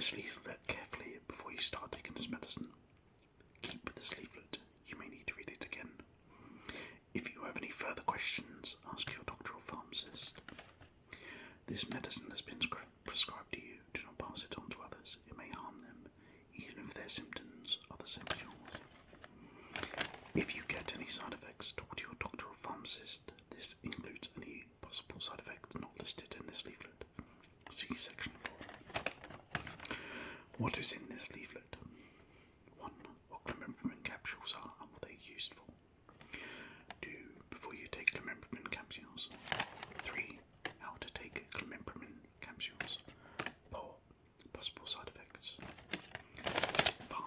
this leaflet carefully before you start taking this medicine. Keep this leaflet. You may need to read it again. If you have any further questions, ask your doctor or pharmacist. This medicine has been prescribed to you. Do not pass it on to others. It may harm them, even if their symptoms are the same as yours. If you get any side effects, talk to your doctor or pharmacist. This includes any possible side effects not listed in this leaflet. See section 4. What is in this leaflet? 1. What Clomipramine capsules are and what they are used for. 2. Before you take Clomipramine capsules. 3. How to take Clomipramine capsules. 4. Possible side effects. 5.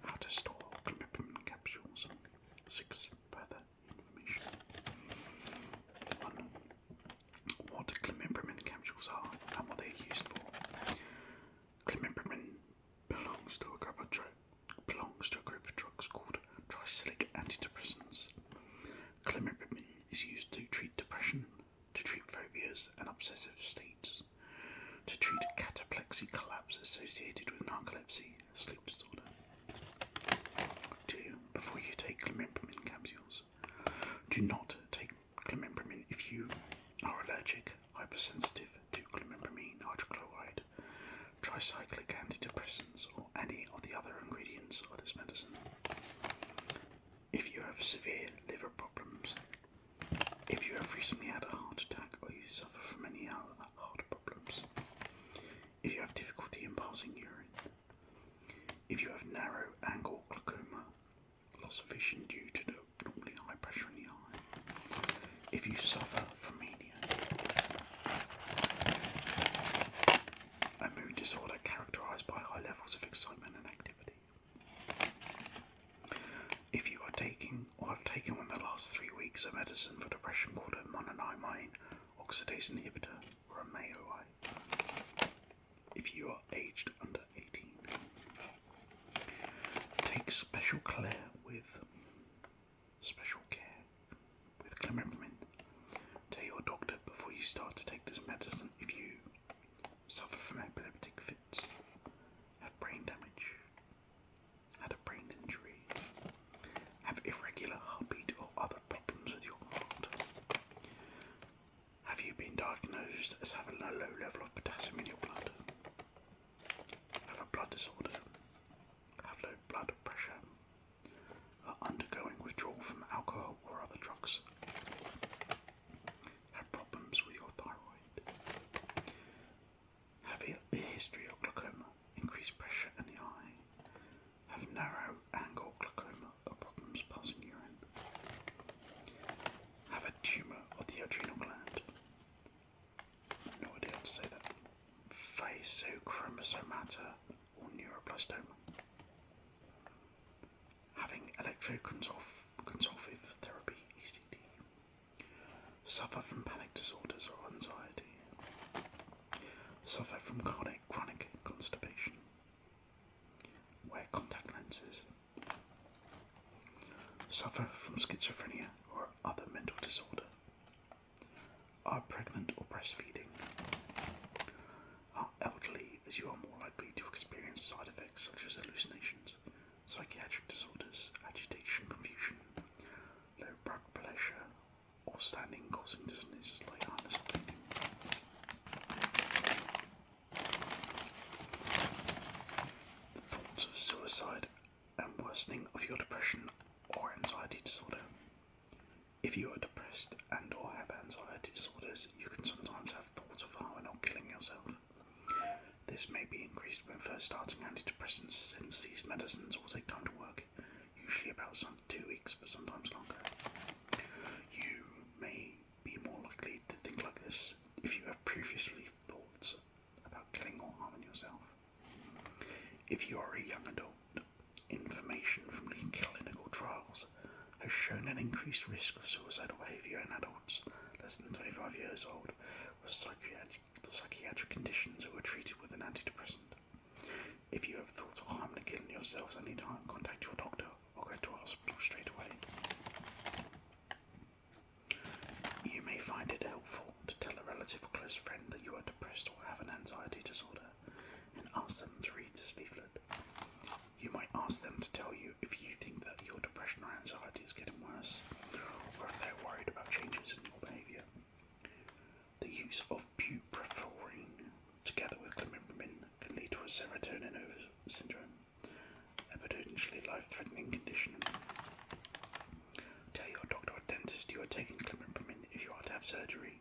How to store Clomipramine capsules. 6. Further information. 1. What Clomipramine capsules are and what they are used for. Clomipramine belongs to a group of drugs called tricyclic antidepressants. Clomipramine is used to treat depression, to treat phobias and obsessive states, to treat cataplexy collapse associated with narcolepsy, a sleep disorder. 2. Before you take Clomipramine capsules, do not take Clomipramine if you are allergic, hypersensitive to chlorpramine, hydrochloride, tricyclic antidepressants, or any of the other ingredients of this medicine. If you have severe liver problems, if you have recently had a heart attack or you suffer from any other heart problems, if you have difficulty in passing urine, if you have narrow angle glaucoma, loss of vision due to the abnormally high pressure in the eye, if you suffer from mania, a mood disorder characterized by high levels of excitement and activity. If you are taking or have taken within the last 3 weeks a medicine for depression called a monoamine oxidase inhibitor or a MAOI. If you are aged under 18. Take special care with Clomipramine. Tell your doctor before you start to take this medicine if you suffer from epileptic fits, have brain damage, had a brain injury, have irregular heartbeat or other problems with your heart. Have you been diagnosed as having a low level of potassium in your blood? Have a blood disorder? Have low blood pressure? Are undergoing withdrawal from alcohol or other drugs? Have problems with your thyroid? Have a history of glaucoma, increased pressure in the eye? Have narrow angle glaucoma or problems passing urine? Have a tumour of the adrenal gland? No idea how to say that. Phasochromosomata or neuroblastoma? Having electroconvulsive therapy, ECT? Suffer from panic disorders or anxiety? Suffer from chronic constipation? Wear contact lenses? Suffer from schizophrenia or other mental disorder? Are pregnant or breastfeeding? Are elderly, as you are more likely to experience side effects such as hallucinations, psychiatric disorders, agitation, confusion, low blood pressure, or standing causing dizziness, lightheadedness, or fainting. Thoughts of suicide and worsening of your depression or anxiety disorder. If you are depressed and or have anxiety disorders, you can sometimes have thoughts of harming or killing yourself. This may be increased when first starting antidepressants, since these medicines will take time to work, usually about 2 weeks, but sometimes longer. You may be more likely to think like this if you have previously thoughts about killing or harming yourself. If you are a young adult, information from the clinical trials has shown an increased risk of suicidal behaviour in adults less than 25 years old with psychiatric conditions who are treated with an antidepressant. If you have thoughts of harming or killing yourselves anytime, contact your doctor or go to a hospital straight away. You may find it helpful to tell a relative or close friend that you are depressed or have an anxiety disorder and ask them to read ask them to tell you if you think that your depression or anxiety is getting worse, or if they're worried about changes in your behaviour. The use of buprenorphine together with clomipramine can lead to a serotonin syndrome, a potentially life-threatening condition. Tell your doctor or dentist you are taking clomipramine if you are to have surgery,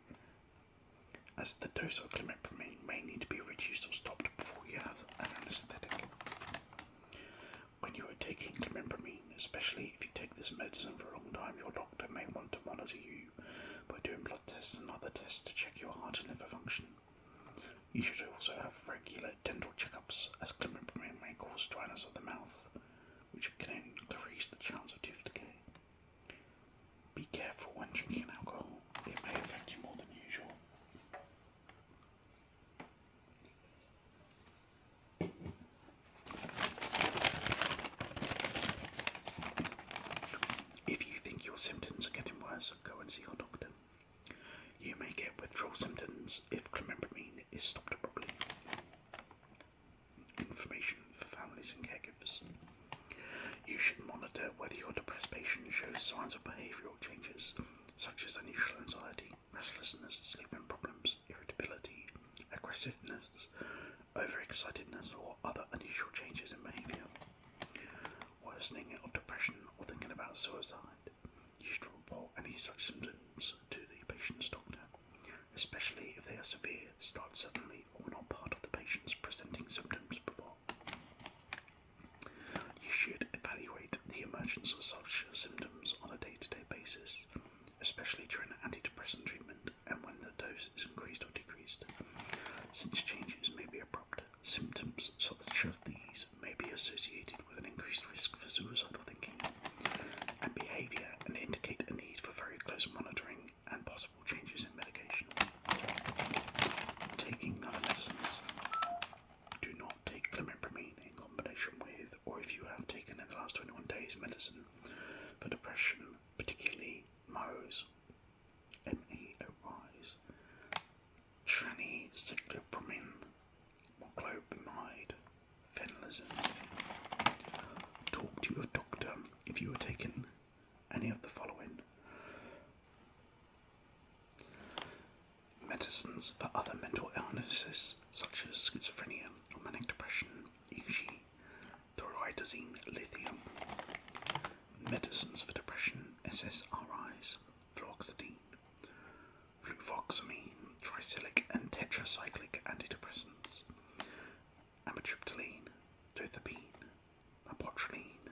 as the dose of clomipramine may need to be reduced or stopped before you have an anaesthetic. When you are taking clomipramine, especially if you take this medicine for a long time, your doctor may want to monitor you by doing blood tests and other tests to check your heart and liver function. You should also have regular dental checkups, as clomipramine may cause dryness of the mouth, which can increase the chance of tooth decay. Be careful when drinking alcohol, it may affect you more than usual. If you think your symptoms are getting worse, go and see your doctor. You may get withdrawal symptoms if clomipramine is stopped abruptly. Information for families and caregivers. You should monitor whether your depressed patient shows signs of behavioural changes, such as unusual anxiety, restlessness, sleeping problems, irritability, aggressiveness, overexcitedness, or other unusual changes in behaviour. Worsening of depression or thinking about suicide. You should report any such symptoms to the patient's doctor, especially if they are severe, start suddenly, or were not part of the patient's presenting symptoms before. You should evaluate the emergence of such symptoms on a day-to-day basis, especially during antidepressant treatment and when the dose is increased or decreased, since changes may be abrupt. Symptoms such as these may be associated with an increased risk for suicidal thinking and behaviour, and indicate a need for very close monitoring and possible changes in medication. Taking other medicines. Do not take clomipramine in combination with, or if you have taken in the last 21 days, medicine for depression, particularly MOIs, M-A-O-Is, cyclopramine, clomipramide, phenylazine. Talk to your doctor if you are taking any of the following. Medicines for other mental illnesses such as schizophrenia or manic depression, e.g. thioridazine, lithium. Medicines for depression, SSRIs, fluoxetine, fluvoxamine, tricyclic and tetracyclic antidepressants, amitriptyline, dothapine, apotrylene,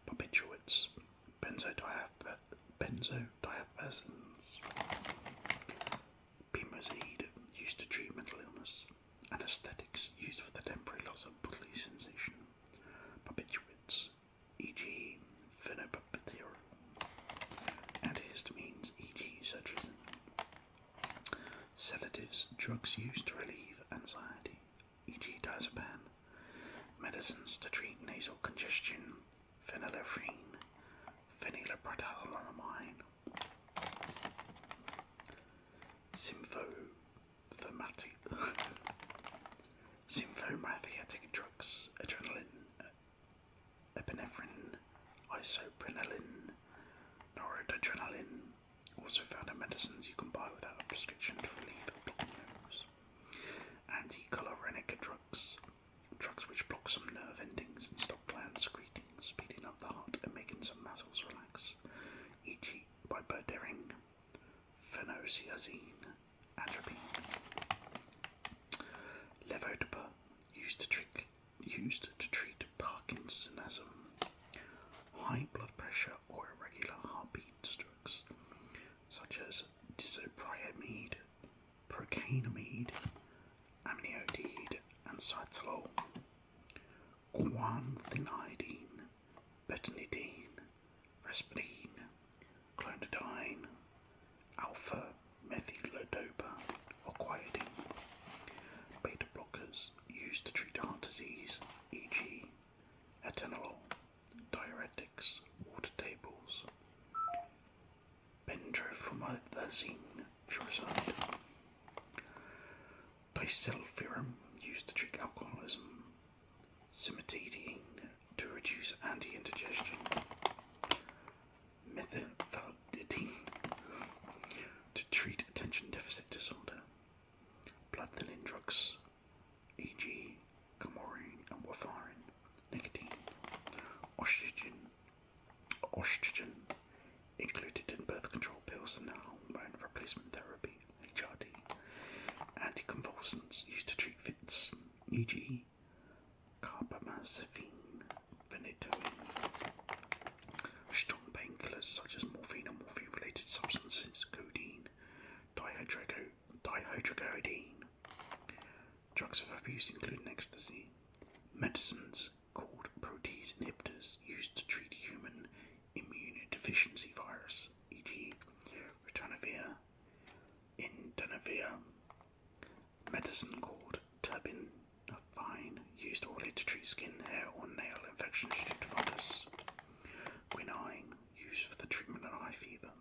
barbiturates, benzodiazepines, pimozide, used to treat mental illness, anesthetics used for the temporary loss of bodily sensation, barbiturates, e.g. phenobarbital, antihistamines, e.g. cetirizine, sedatives, drugs used to relieve anxiety, e.g. diazepam, medicines to treat nasal congestion, phenylephrine, phenylephrine, symphomathiatic drugs, adrenaline, epinephrine, isoprenaline, noradrenaline, also found in medicines you can buy without a prescription to relieve abdominal pains. Anticholinergic drugs, drugs which block some nerve endings and stop glands secreting, speeding up the heart and making some muscles relax, e.g. biberdaring, phenociazine, atropine. Levodopa, used to treat Parkinsonism, high blood pressure or irregular heartbeat drugs, such as disopriamide, procainamide, amniodide, and cytolol. Guanthidine, betanidine, vesperine, clonidine, alpha-methylodopa, or quiodine. Beta blockers used to treat heart disease, e.g. atenolol, diuretics, water tables, bendrofluomethazine, furosemide, disulfiram, used to treat alcoholism, cimetidine, to reduce anti-indigestion. Methylphenidate to treat attention deficit disorder. Blood-thinning drugs, e.g. Clomipramine and warfarin. Nicotine. Estrogen, included in birth control pills and hormone replacement therapy, HRT. Anticonvulsants used to treat fits, e.g. carbamazepine, phenytoin. Strong painkillers such as morphine and morphine-related substances, codeine, dihydrocodeine. Drugs of abuse including ecstasy. Medicines called protease inhibitors used to treat human immunodeficiency virus, e.g. Tenofovir. Medicine called terbinafine used orally to treat skin, hair, or nail infections due to fungus. Quinine used for the treatment of high fever.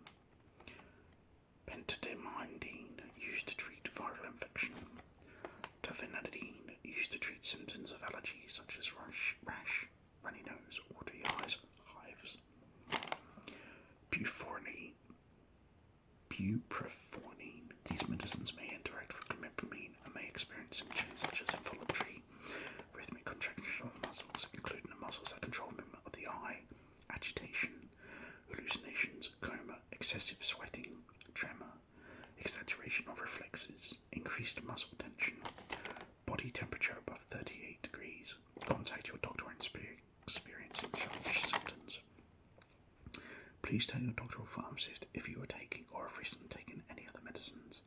Pentadimidine used to treat viral infection. Terfenadine used to treat symptoms of allergy such as rash, runny nose, watery eyes, hives. Buprenorphine. These medicines may interact with clomipramine and may experience symptoms such as involuntary rhythmic contraction of muscles, including the muscles that control movement of the eye, agitation, hallucinations, coma, excessive sweating, tremor, exaggeration of reflexes, increased muscle tension, body temperature above 38 degrees. Contact your doctor when experiencing childish symptoms. Please tell your doctor or pharmacist if you are taking or have recently taken any other medicines,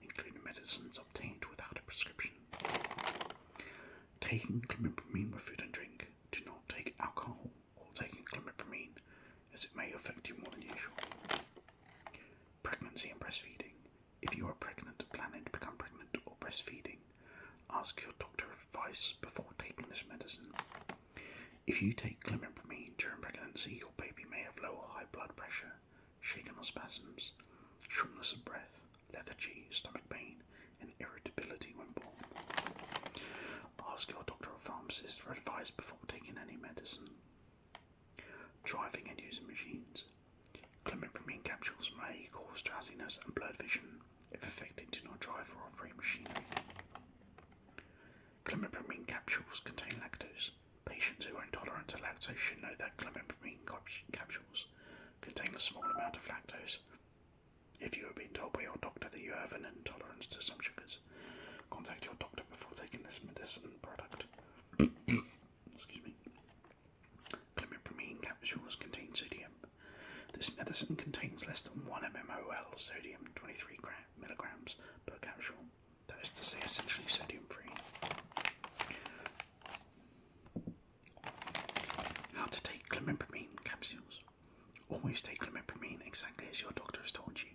including medicines obtained without a prescription. Taking clomipramine with food and drink. Do not take alcohol while taking clomipramine, as it may affect you more than usual. Pregnancy and breastfeeding. If you are pregnant, planning to become pregnant, or breastfeeding, ask your doctor advice before taking this medicine. If you take clomipramine during pregnancy, your baby may have low or high blood pressure, shaking or spasms, shortness of breath, lethargy, stomach pain, and irritability when born. Ask your doctor or pharmacist for advice before taking any medicine. Driving and using machines. Clomipramine capsules may cause drowsiness and blurred vision. If affected, do not drive or operate machinery. Clomipramine capsules contain lactose. Patients who are intolerant to lactose should know that clomipramine capsules contain a small amount of lactose. If you have been told by your doctor that you have an intolerance to some sugars, contact your doctor before taking this medicine product. Excuse me. Clomipramine capsules contain sodium. This medicine contains less than 1 mmol sodium, 23 milligrams per capsule. That is to say, essentially sodium free. How to take clomipramine capsules. Always take clomipramine exactly as your doctor has told you.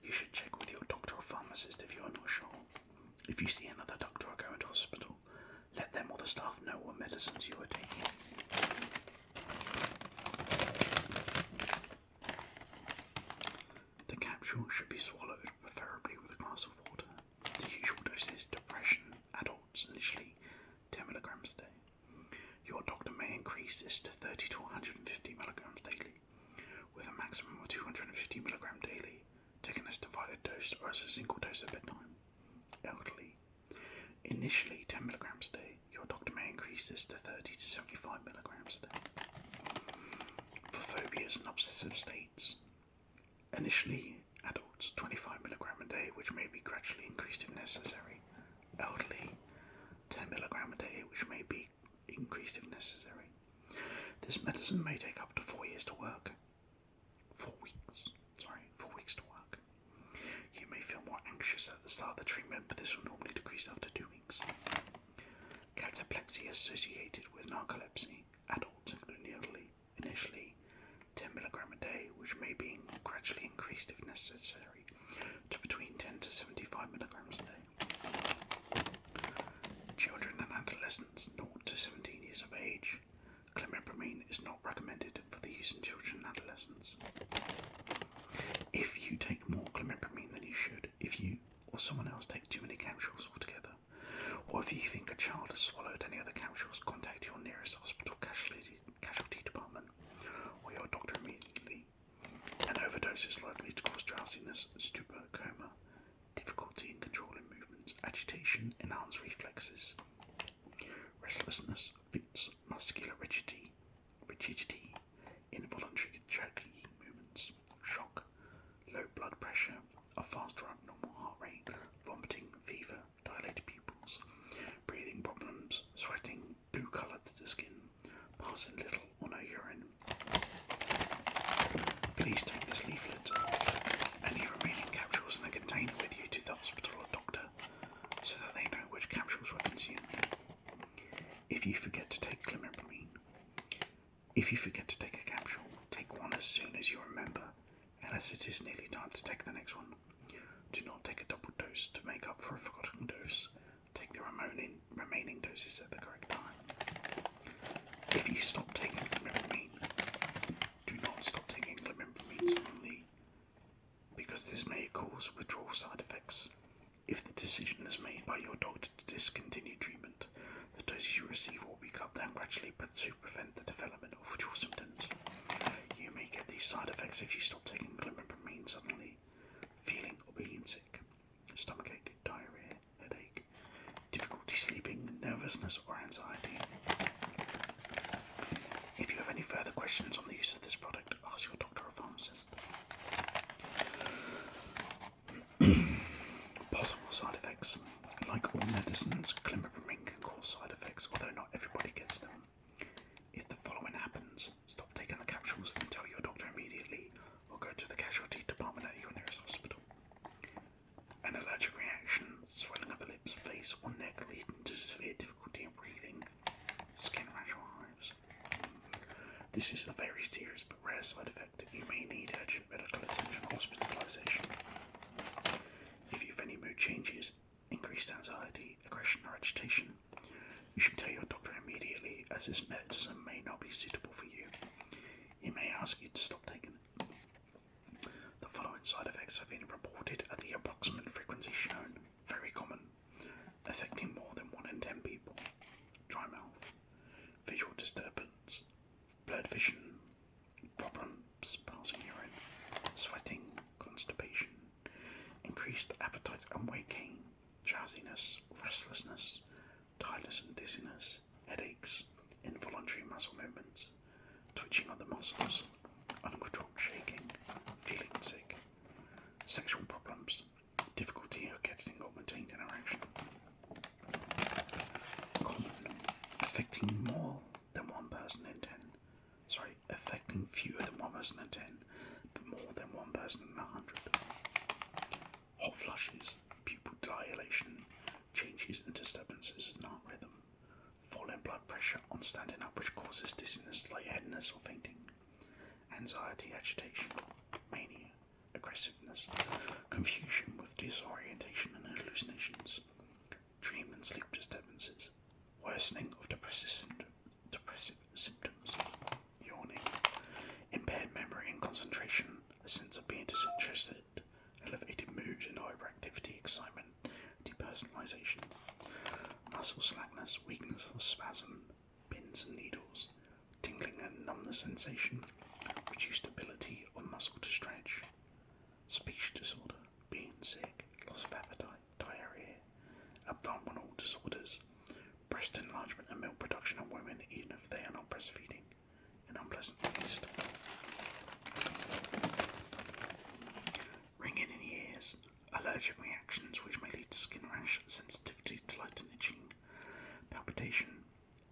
You should check with your doctor or pharmacist if you are not sure. If you see another doctor or go into hospital, let them or the staff know what medicines you are taking. The capsule should be swallowed, preferably with a glass of water. The usual dose is depression, adults, initially 10 milligrams a day. Your doctor may increase this to 30 to 150 milligrams daily, with a maximum of 250 milligrams daily, taken as divided dose or as a single dose at bedtime. Elderly. Initially 10 milligrams a day, your doctor may increase this to 30 to 75 milligrams a day. For phobias and obsessive states. Initially adults 25 milligrams a day, which may be gradually increased if necessary. Elderly 10 milligrams a day, which may be increased if necessary. This medicine may take up to 4 years to work. 4 weeks to work. You may feel more anxious at the start of the treatment, but this will normally decrease after 2 weeks. Cataplexy associated with narcolepsy. Adults, including the elderly. Initially 10 milligrams a day, which may be gradually increased if necessary to between 10 to 75 milligrams a day. Children and adolescents 0 to 17 years of age. Clomipramine is not recommended for the use in children and adolescents. If you take more clomipramine than you should, if you or someone else take too many capsules altogether, or if you think a child has swallowed any other capsules, contact your nearest hospital casualty department or your doctor immediately. An overdose is likely to cause drowsiness, stupor, coma, difficulty in controlling movements, agitation, enhanced reflexes, restlessness, fits, muscular rigidity, involuntary jerky movements, shock, low blood pressure, a faster abnormal heart rate, vomiting, fever, dilated pupils, breathing problems, sweating, blue colour to the skin, passing little or no urine. Please take this leaflet and the remaining capsules in a container with you to the hospital or doctor so that they know which capsules were consumed. If you forget to take Clomipramine, if you forget to take a capsule, take one as soon as you remember, unless it is nearly time to take the next one. Do not take a double dose to make up for a forgotten dose. Take the remaining doses at the correct time. If you stop taking Clomipramine, do not stop taking Clomipramine suddenly, because this may cause withdrawal side effects. If the decision is made by your doctor to discontinue treatment, the doses you receive will be cut down gradually to prevent the development of withdrawal symptoms. You may get these side effects if you stop taking Clomipramine suddenly: feeling or being sick, stomachache, diarrhea, headache, difficulty sleeping, nervousness or anxiety. If you have any further questions on the use of this product, ask your doctor or pharmacist. Possible side effects. Like all medicines, Clomipramine can cause side effects, although not everybody gets them. If the following happens, stop taking the capsules and tell your doctor immediately, or go to the casualty department at your nearest hospital. An allergic reaction, swelling of the lips, face or neck leading to severe difficulty in breathing, skin rash or hives. This is a very serious but rare side effect. You may need urgent medical attention or hospitalization. If you have any mood changes, increased anxiety, aggression or agitation, you should tell your doctor immediately, as this medicine may not be suitable for you. He may ask you to stop taking it. The following side effects have been reported at the approximate frequency shown. Very common, affecting more than 1 in 10 people: dry mouth, visual disturbance, blurred vision, problems passing urine, sweating, constipation, increased appetite and weight gain, drowsiness, restlessness, tiredness and dizziness, headaches, involuntary muscle movements, twitching of the muscles, uncontrolled shaking, feeling sick, sexual problems, difficulty of getting or maintaining an erection. Common, affecting fewer than 1 person in 10, but more than 1 person in 100. Hot flushes, pupil dilation, changes and disturbances in heart rhythm, fall in blood pressure on standing up which causes dizziness, lightheadedness or fainting, anxiety, agitation, mania, aggressiveness, confusion with disorientation and hallucinations, dream and sleep disturbances, worsening of depressive symptoms, yawning, impaired memory and concentration, a sense of being disinterested, elevated mood and hyperactivity, excitement, depersonalization, muscle slackness, weakness or spasm, pins and needles, tingling and numbness sensation, reduced ability or muscle to stretch, speech disorder, being sick, loss of appetite, diarrhea, abdominal disorders, breast enlargement and milk production in women even if they are not breastfeeding, an unpleasant taste. Ringing in the ears, allergic reactions which may lead to skin rash, sensitivity to light and itching, palpitation,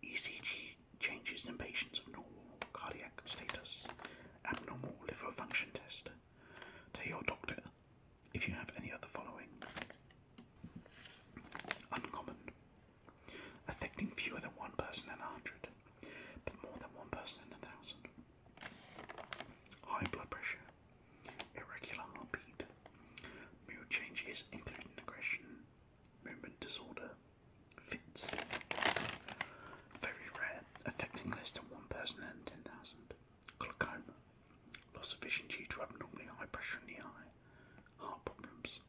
ECG changes in patients of normal cardiac status, abnormal liver function test. Tell your doctor if you have any other following. Uncommon, affecting fewer than 1 person in 100, but more than 1 person in 1,000. High blood pressure, irregular heartbeat, mood changes including aggression, movement disorder, fits. Very rare, affecting less than 1 person in 10,000. Glaucoma, loss of vision due to abnormally high pressure in the eye, heart problems,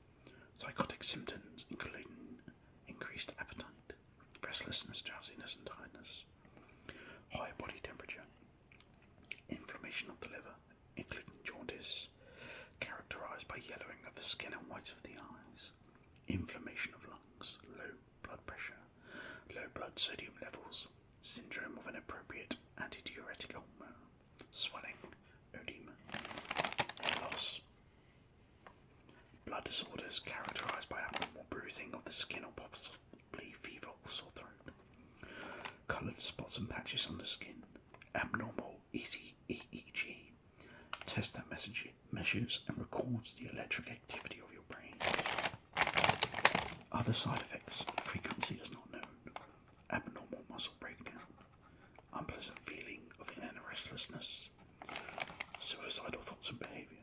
psychotic symptoms including increased appetite, restlessness, drowsiness and tiredness. High body temperature. Inflammation of the liver, including jaundice, characterized by yellowing of the skin and whites of the eyes. Inflammation of lungs, low blood pressure, low blood sodium levels, syndrome of inappropriate antidiuretic hormone, swelling, edema, loss. Blood disorders characterized by abnormal bruising of the skin or possibly fever or sore throat. Coloured spots and patches on the skin. Abnormal EEG. Test that measures and records the electric activity of your brain. Other side effects. Frequency is not known. Abnormal muscle breakdown. Unpleasant feeling of inner restlessness. Suicidal thoughts and behaviour.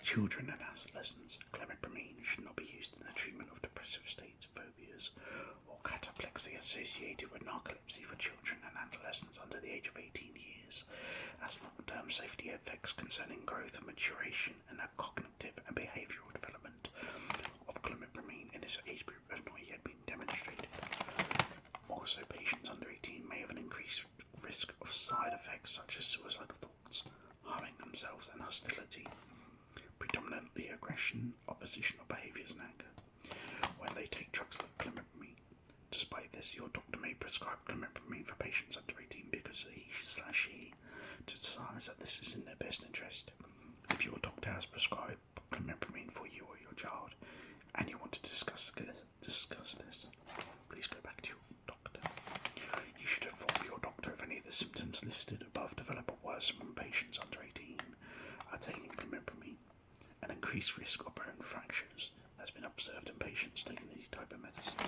Children and adolescents. Clomipramine should not be used in the treatment of depressive states, phobias, or cataplexy associated with narcolepsy for children and adolescents under the age of 18 years, as long-term safety effects concerning growth and maturation and cognitive and behavioural development of clomipramine in this age group have not yet been demonstrated. Also, patients under 18 may have an increased risk of side effects such as suicidal thoughts, harming themselves, and hostility. Predominantly aggression, oppositional behaviours and anger when they take drugs like clomipramine. Despite this, your doctor may prescribe clomipramine for patients under 18 because he/she decides that this is in their best interest. If your doctor has prescribed clomipramine for you or your child and you want to discuss this, please go back to your doctor. You should inform your doctor if any of the symptoms listed above develop or worsen when patients under 18 are taking clomipramine. An increased risk of bone fractures has been observed in patients taking these type of medicines.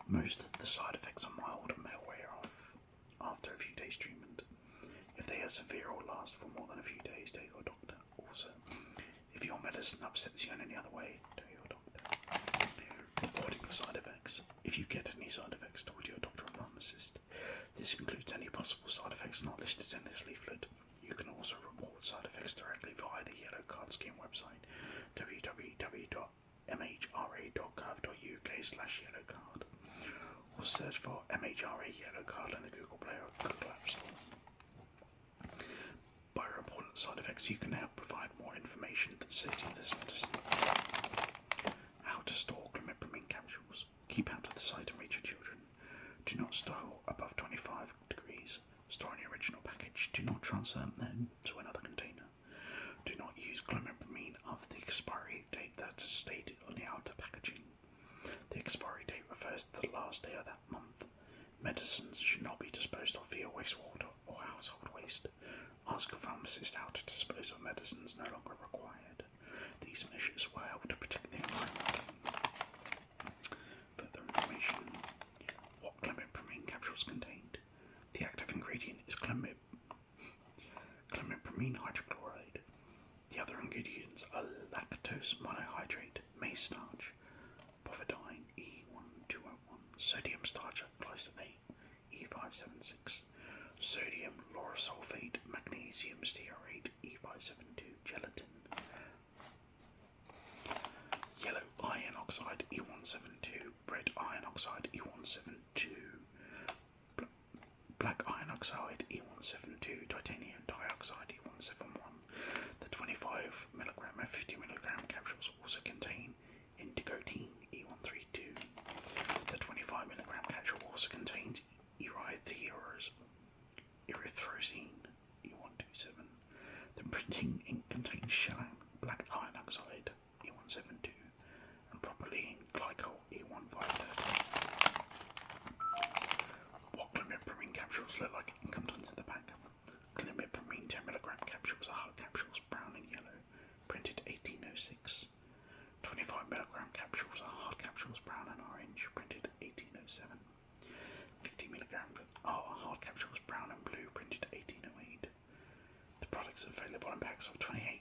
Most of the side effects are mild and may wear off after a few days treatment. If they are severe or last for more than a few days, tell your doctor. Also, if your medicine upsets you in any other way, tell your doctor. Reporting of side effects. If you get any side effects, talk to your doctor or pharmacist. This includes any possible side effects not listed in this leaflet. You can also report side effects directly via the Yellow Card Scheme website, www.mhra.gov.uk/yellowcard, or search for MHRA Yellow Card in the Google Play or Google App Store. By reporting side effects, you can help provide more information to the safety of this medicine. How to store clomipramine capsules. Keep out of the sight and reach of children. Do not store above 25 degrees. Store in the original package. Do not transfer them to another container. Do not use clomipramine after the expiry date that is stated on the outer packaging. The expiry date refers to the last day of that month. Medicines should not be disposed of via wastewater or household waste. Ask a pharmacist how to dispose of medicines no longer required. These measures will help to protect the environment. Further information. What clomipramine capsules contained. The active ingredient is clomipramine hydrochloride. The other ingredients are lactose monohydrate, maize starch, povidone E1201, sodium starch glycinate E576, sodium laurosulfate, magnesium stearate E572, gelatin, yellow iron oxide E172, red iron oxide E172, black iron oxide E172, titanium dioxide E171. The 25mg and 50mg capsules also contain indigotine E132. The 25mg capsule also contains erythrosine E127. The printing ink contains shellac, black iron oxide E172, and propylene glycol E1530. What clomipramine capsules look like in contents of the pack. Clomipramine 10mg capsules are hard capsules, brown and yellow, printed 1806. 25mg capsules are hard capsules, brown and orange, printed 1807. 50mg are hard capsules, brown and blue, printed 1808. The products are available in packs of 28